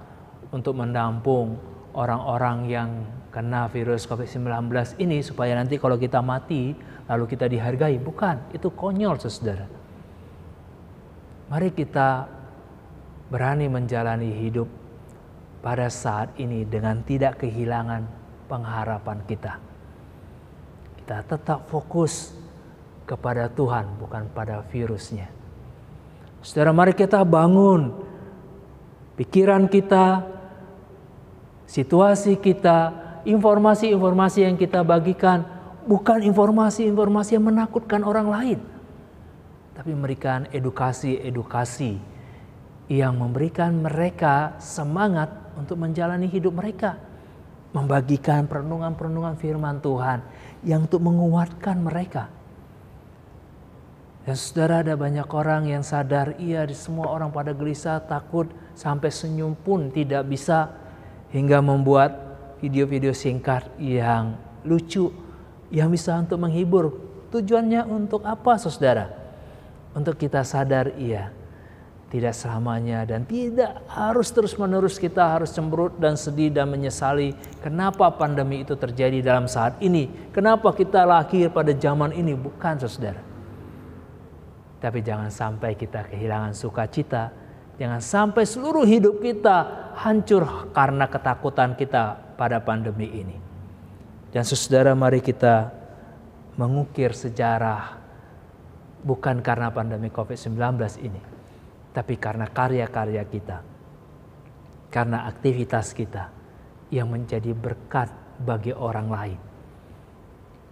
untuk menampung orang-orang yang kena virus COVID-19 ini supaya nanti kalau kita mati lalu kita dihargai. Bukan, itu konyol, saudara. Mari kita berani menjalani hidup pada saat ini dengan tidak kehilangan pengharapan kita. Kita tetap fokus kepada Tuhan, bukan pada virusnya. Saudara, mari kita bangun pikiran kita, situasi kita, informasi-informasi yang kita bagikan, bukan informasi-informasi yang menakutkan orang lain, tapi memberikan edukasi-edukasi yang memberikan mereka semangat untuk menjalani hidup mereka. Membagikan perenungan-perenungan firman Tuhan yang untuk menguatkan mereka. Ya saudara, ada banyak orang yang sadar, iya semua orang pada gelisah, takut, sampai senyum pun tidak bisa, hingga membuat video-video singkat yang lucu, yang bisa untuk menghibur. Tujuannya untuk apa, saudara? Untuk kita sadar, iya, tidak selamanya dan tidak harus terus-menerus kita harus cemberut dan sedih dan menyesali kenapa pandemi itu terjadi dalam saat ini. Kenapa kita lahir pada zaman ini, bukan, saudara. Tapi jangan sampai kita kehilangan sukacita. Jangan sampai seluruh hidup kita hancur karena ketakutan kita pada pandemi ini. Dan saudara, mari kita mengukir sejarah bukan karena pandemi COVID-19 ini, tapi karena karya-karya kita, karena aktivitas kita yang menjadi berkat bagi orang lain.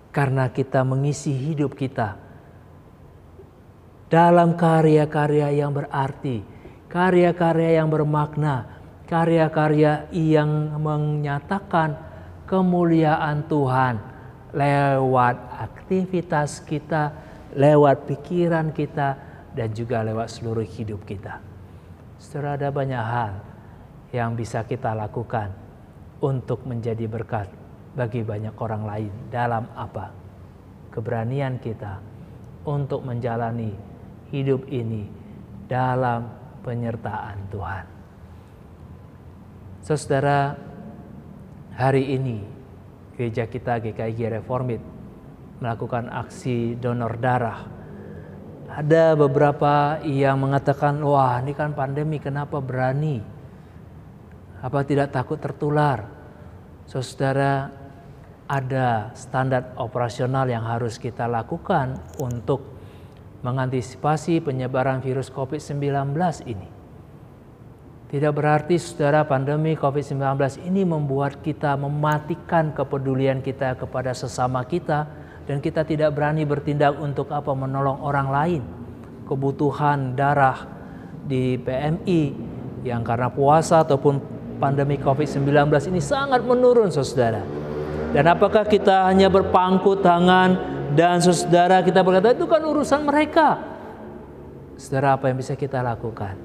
Karena kita mengisi hidup kita dalam karya-karya yang berarti, karya-karya yang bermakna, karya-karya yang menyatakan kemuliaan Tuhan lewat aktivitas kita, lewat pikiran kita, dan juga lewat seluruh hidup kita. Saudara, ada banyak hal yang bisa kita lakukan untuk menjadi berkat bagi banyak orang lain. Dalam apa? Keberanian kita untuk menjalani hidup ini dalam penyertaan Tuhan. Saudara, hari ini gereja kita GKIG Reformit melakukan aksi donor darah. Ada beberapa yang mengatakan, wah ini kan pandemi, kenapa berani? Apa tidak takut tertular? Saudara, ada standar operasional yang harus kita lakukan untuk mengantisipasi penyebaran virus COVID-19 ini. Tidak berarti, saudara, pandemi COVID-19 ini membuat kita mematikan kepedulian kita kepada sesama kita, dan kita tidak berani bertindak untuk apa? Menolong orang lain. Kebutuhan darah di PMI yang karena puasa ataupun pandemi COVID-19 ini sangat menurun, saudara. Dan apakah kita hanya berpangku tangan dan saudara kita berkata itu kan urusan mereka? Saudara, apa yang bisa kita lakukan?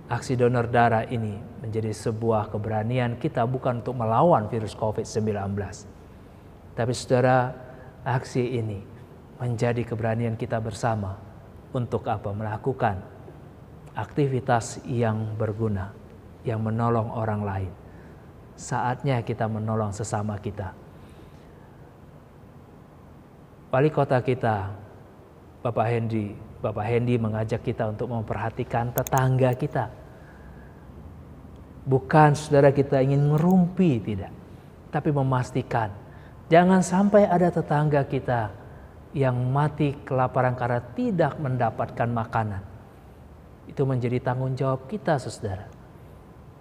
Aksi donor darah ini menjadi sebuah keberanian kita bukan untuk melawan virus COVID-19. Tapi saudara, aksi ini menjadi keberanian kita bersama untuk apa? Melakukan aktivitas yang berguna, yang menolong orang lain. Saatnya kita menolong sesama kita. Wali kota kita, Bapak Hendy mengajak kita untuk memperhatikan tetangga kita. Bukan saudara kita ingin ngerumpi, tidak. Tapi memastikan jangan sampai ada tetangga kita yang mati kelaparan karena tidak mendapatkan makanan. Itu menjadi tanggung jawab kita, saudara.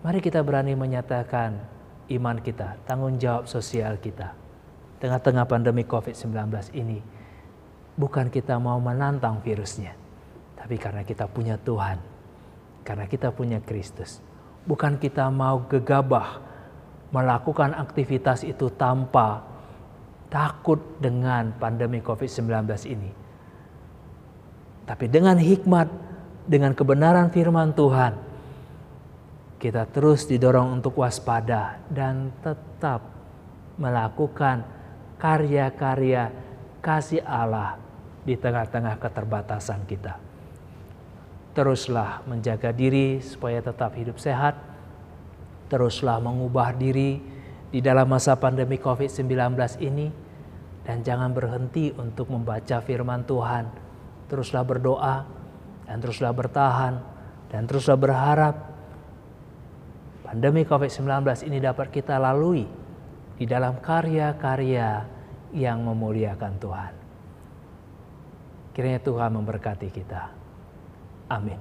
Mari kita berani menyatakan iman kita, tanggung jawab sosial kita. Tengah-tengah pandemi COVID-19 ini, bukan kita mau menantang virusnya, tapi karena kita punya Tuhan, karena kita punya Kristus. Bukan kita mau gegabah melakukan aktivitas itu tanpa takut dengan pandemi COVID-19 ini. Tapi dengan hikmat, dengan kebenaran firman Tuhan, kita terus didorong untuk waspada dan tetap melakukan karya-karya kasih Allah di tengah-tengah keterbatasan kita. Teruslah menjaga diri supaya tetap hidup sehat. Teruslah mengubah diri di dalam masa pandemi COVID-19 ini. Dan jangan berhenti untuk membaca firman Tuhan. Teruslah berdoa dan teruslah bertahan dan teruslah berharap pandemi COVID-19 ini dapat kita lalui di dalam karya-karya yang memuliakan Tuhan. Kiranya Tuhan memberkati kita. Amin.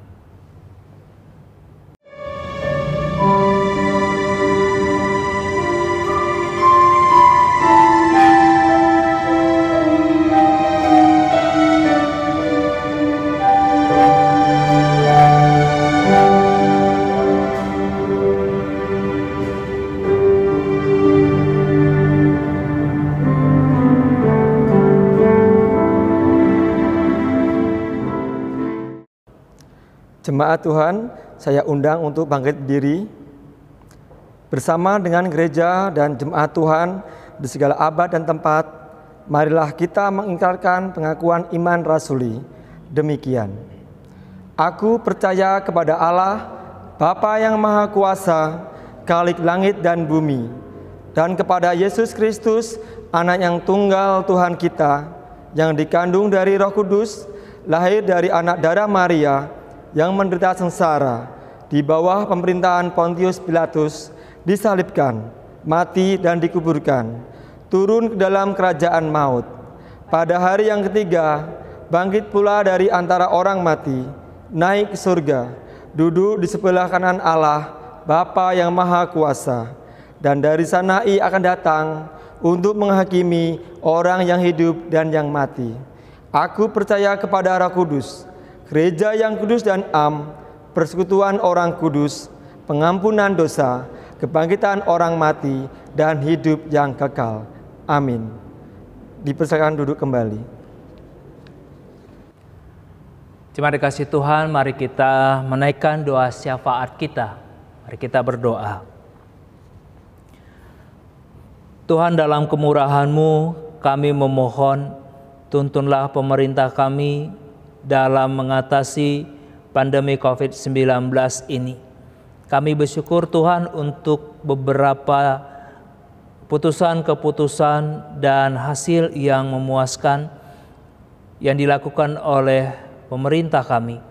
Jemaat Tuhan, saya undang untuk bangkit berdiri. Bersama dengan gereja dan jemaat Tuhan di segala abad dan tempat, marilah kita mengingkarkan pengakuan iman rasuli. Demikian. Aku percaya kepada Allah, Bapa yang Maha Kuasa, Khalik langit dan bumi, dan kepada Yesus Kristus, Anak yang tunggal Tuhan kita, yang dikandung dari Roh Kudus, lahir dari anak darah Maria, yang menderita sengsara di bawah pemerintahan Pontius Pilatus, disalibkan, mati dan dikuburkan, turun ke dalam kerajaan maut. Pada hari yang ketiga, bangkit pula dari antara orang mati, naik ke surga, duduk di sebelah kanan Allah, Bapa yang Maha Kuasa. Dan dari sana Ia akan datang untuk menghakimi orang yang hidup dan yang mati. Aku percaya kepada Roh Kudus, gereja yang kudus dan am, persekutuan orang kudus, pengampunan dosa, kebangkitan orang mati, dan hidup yang kekal. Amin. Dipersilakan duduk kembali. Terima kasih Tuhan, mari kita menaikkan doa syafaat kita. Mari kita berdoa. Tuhan, dalam kemurahan-Mu kami memohon, tuntunlah pemerintah kami dalam mengatasi pandemi COVID-19 ini. Kami bersyukur Tuhan untuk beberapa keputusan dan hasil yang memuaskan yang dilakukan oleh pemerintah kami.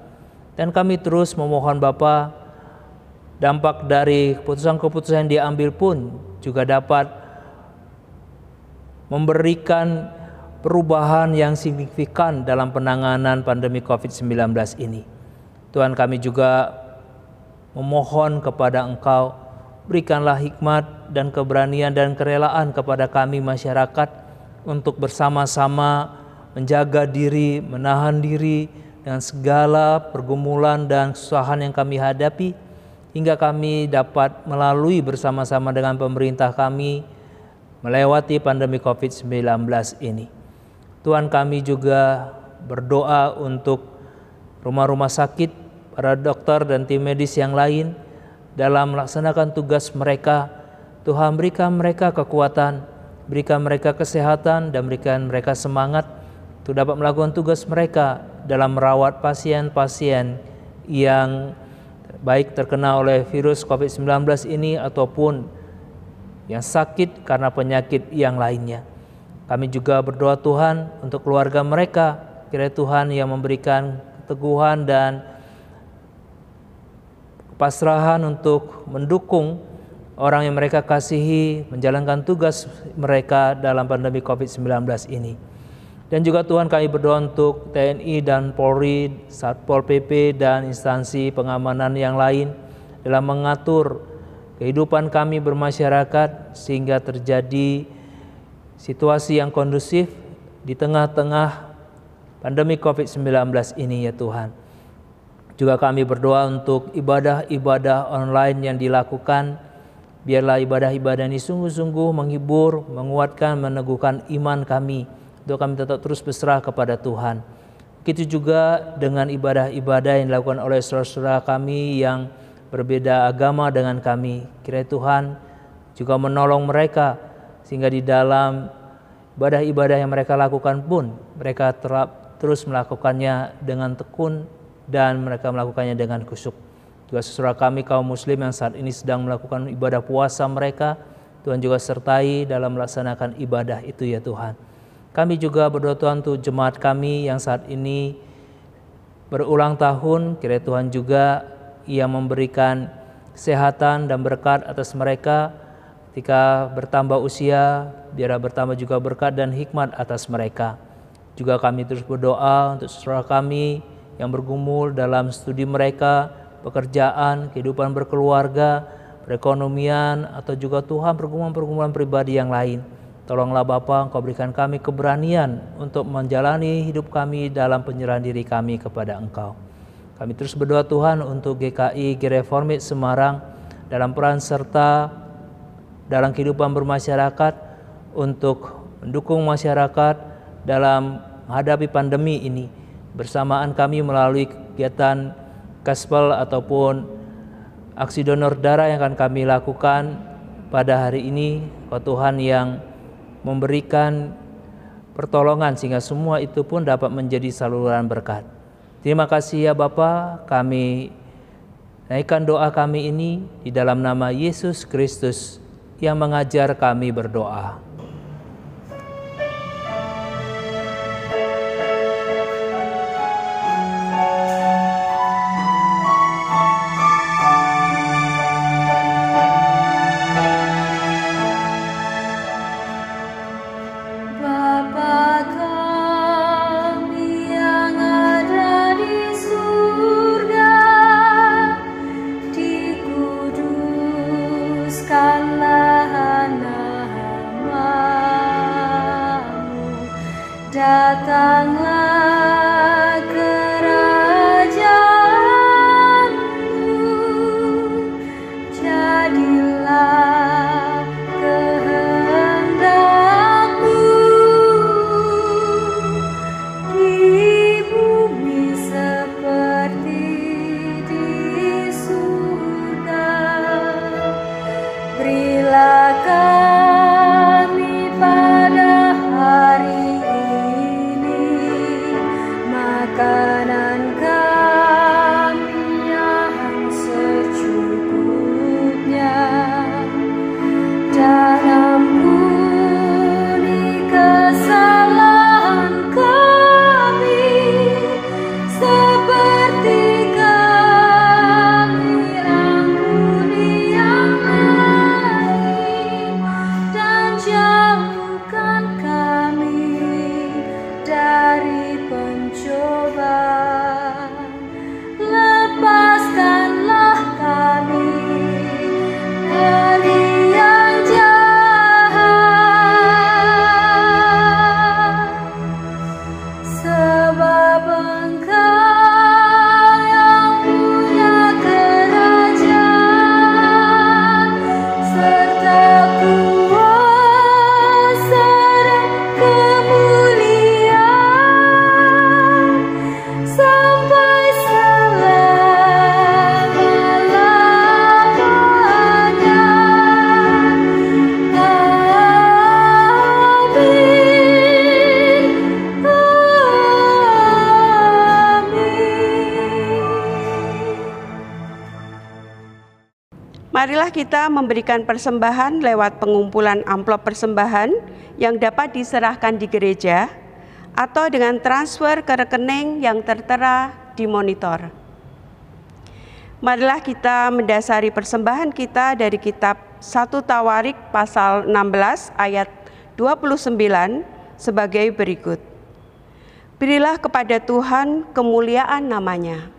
Dan kami terus memohon Bapa, dampak dari keputusan-keputusan yang diambil pun juga dapat memberikan perubahan yang signifikan dalam penanganan pandemi COVID-19 ini. Tuhan, kami juga memohon kepada Engkau, berikanlah hikmat dan keberanian dan kerelaan kepada kami masyarakat untuk bersama-sama menjaga diri, menahan diri dengan segala pergumulan dan kesusahan yang kami hadapi, hingga kami dapat melalui bersama-sama dengan pemerintah kami melewati pandemi COVID-19 ini. Tuhan, kami juga berdoa untuk rumah-rumah sakit, para dokter dan tim medis yang lain dalam melaksanakan tugas mereka. Tuhan, berikan mereka kekuatan, berikan mereka kesehatan, dan berikan mereka semangat untuk dapat melakukan tugas mereka dalam merawat pasien-pasien yang baik terkena oleh virus COVID-19 ini ataupun yang sakit karena penyakit yang lainnya. Kami juga berdoa Tuhan untuk keluarga mereka. Kiranya Tuhan yang memberikan keteguhan dan kepasrahan untuk mendukung orang yang mereka kasihi menjalankan tugas mereka dalam pandemi COVID-19 ini. Dan juga Tuhan kami berdoa untuk TNI dan Polri, Satpol PP dan instansi pengamanan yang lain dalam mengatur kehidupan kami bermasyarakat sehingga terjadi situasi yang kondusif di tengah-tengah pandemi COVID-19 ini ya Tuhan. Juga kami berdoa untuk ibadah-ibadah online yang dilakukan. Biarlah ibadah-ibadah ini sungguh-sungguh menghibur, menguatkan, meneguhkan iman kami. Untuk kami tetap terus berserah kepada Tuhan. Begitu juga dengan ibadah-ibadah yang dilakukan oleh saudara-saudara kami yang berbeda agama dengan kami. Kiranya Tuhan juga menolong mereka sehingga di dalam ibadah-ibadah yang mereka lakukan pun mereka terus melakukannya dengan tekun dan mereka melakukannya dengan khusyuk. Juga saudara kami kaum muslim yang saat ini sedang melakukan ibadah puasa mereka, Tuhan juga sertai dalam melaksanakan ibadah itu ya Tuhan. Kami juga berdoa Tuhan untuk jemaat kami yang saat ini berulang tahun, kiranya Tuhan juga yang memberikan kesehatan dan berkat atas mereka ketika bertambah usia, biarlah bertambah juga berkat dan hikmat atas mereka. Juga kami terus berdoa untuk saudara kami yang bergumul dalam studi mereka, pekerjaan, kehidupan berkeluarga, perekonomian, atau juga Tuhan pergumulan-pergumulan pribadi yang lain. Tolonglah Bapa, Engkau berikan kami keberanian untuk menjalani hidup kami dalam penyerahan diri kami kepada Engkau. Kami terus berdoa Tuhan untuk GKI Gereformit Semarang dalam peran serta dalam kehidupan bermasyarakat untuk mendukung masyarakat dalam menghadapi pandemi ini. Bersamaan kami melalui kegiatan Gospel ataupun aksi donor darah yang akan kami lakukan pada hari ini. Kau Tuhan yang memberikan pertolongan sehingga semua itu pun dapat menjadi saluran berkat. Terima kasih ya Bapa, kami naikkan doa kami ini di dalam nama Yesus Kristus yang mengajar kami berdoa. Dikuduskanlah nama Marilah kita memberikan persembahan lewat pengumpulan amplop persembahan yang dapat diserahkan di gereja atau dengan transfer ke rekening yang tertera di monitor. Marilah kita mendasari persembahan kita dari kitab 1 Tawarik pasal 16 ayat 29 sebagai berikut. Berilah kepada Tuhan kemuliaan namanya.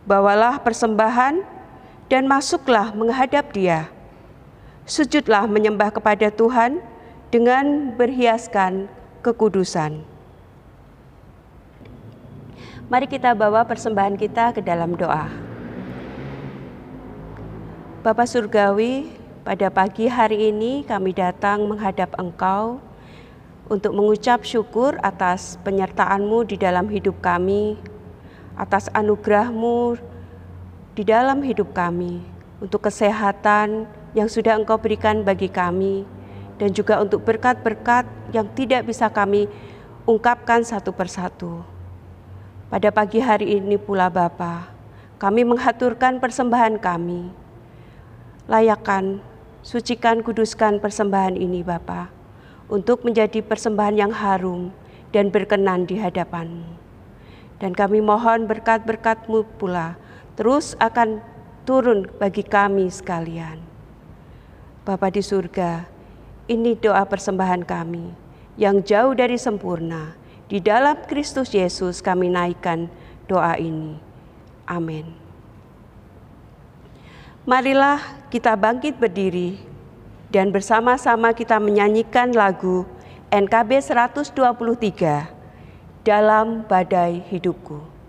Bawalah persembahan dan masuklah menghadap Dia. Sujudlah menyembah kepada Tuhan dengan berhiaskan kekudusan. Mari kita bawa persembahan kita ke dalam doa. Bapa Surgawi, pada pagi hari ini kami datang menghadap Engkau untuk mengucap syukur atas penyertaan-Mu di dalam hidup kami, atas anugerah-Mu di dalam hidup kami, untuk kesehatan yang sudah Engkau berikan bagi kami, dan juga untuk berkat-berkat yang tidak bisa kami ungkapkan satu persatu. Pada pagi hari ini pula Bapa, kami menghaturkan persembahan kami. Layakan, sucikan, kuduskan persembahan ini Bapa, untuk menjadi persembahan yang harum dan berkenan di hadapan-Mu. Dan kami mohon berkat-berkat-Mu pula terus akan turun bagi kami sekalian. Bapa di surga, ini doa persembahan kami yang jauh dari sempurna. Di dalam Kristus Yesus kami naikkan doa ini. Amin. Marilah kita bangkit berdiri dan bersama-sama kita menyanyikan lagu NKB 123, Dalam Badai Hidupku.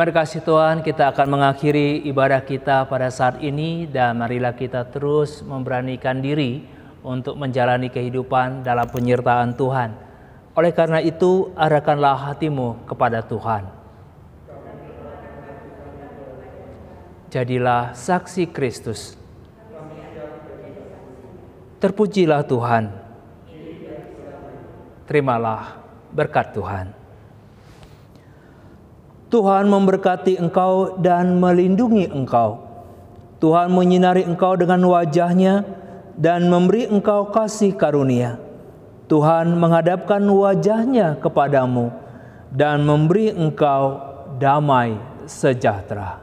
Terima kasih Tuhan, kita akan mengakhiri ibadah kita pada saat ini dan marilah kita terus memberanikan diri untuk menjalani kehidupan dalam penyertaan Tuhan. Oleh karena itu, arahkanlah hatimu kepada Tuhan. Jadilah saksi Kristus. Terpujilah Tuhan. Terimalah berkat Tuhan. Tuhan memberkati engkau dan melindungi engkau. Tuhan menyinari engkau dengan wajah-Nya dan memberi engkau kasih karunia. Tuhan menghadapkan wajah-Nya kepadamu dan memberi engkau damai sejahtera.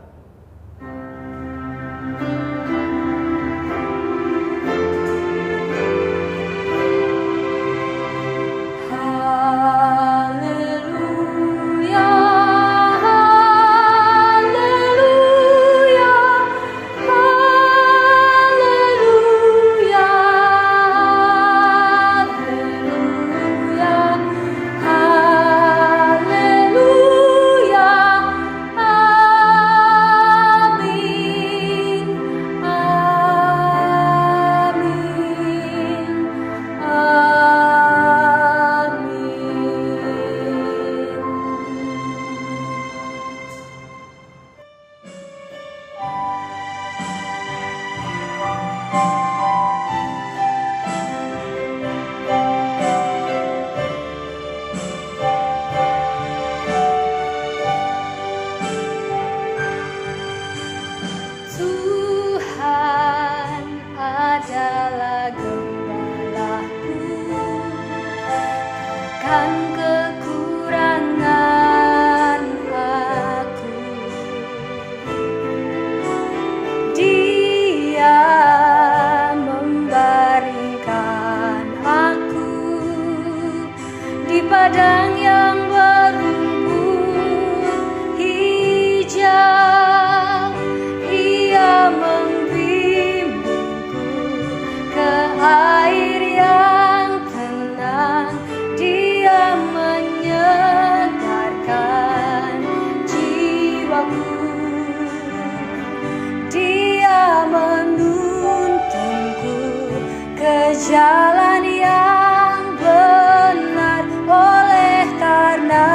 berjalan yang benar oleh karena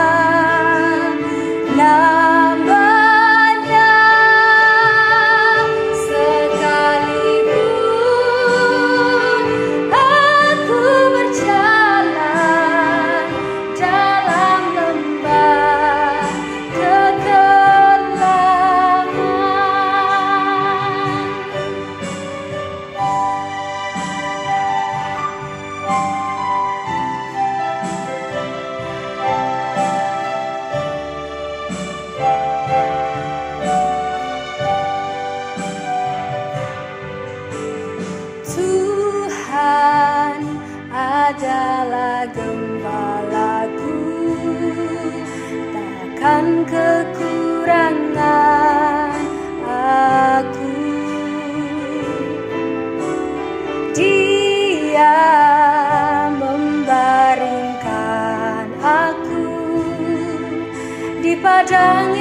namanya. Sekalipun aku berjalan dalam lembah kekelaman, Tuhan adalah gembalaku, takkan kekurangan aku. Dia membaringkan aku di padang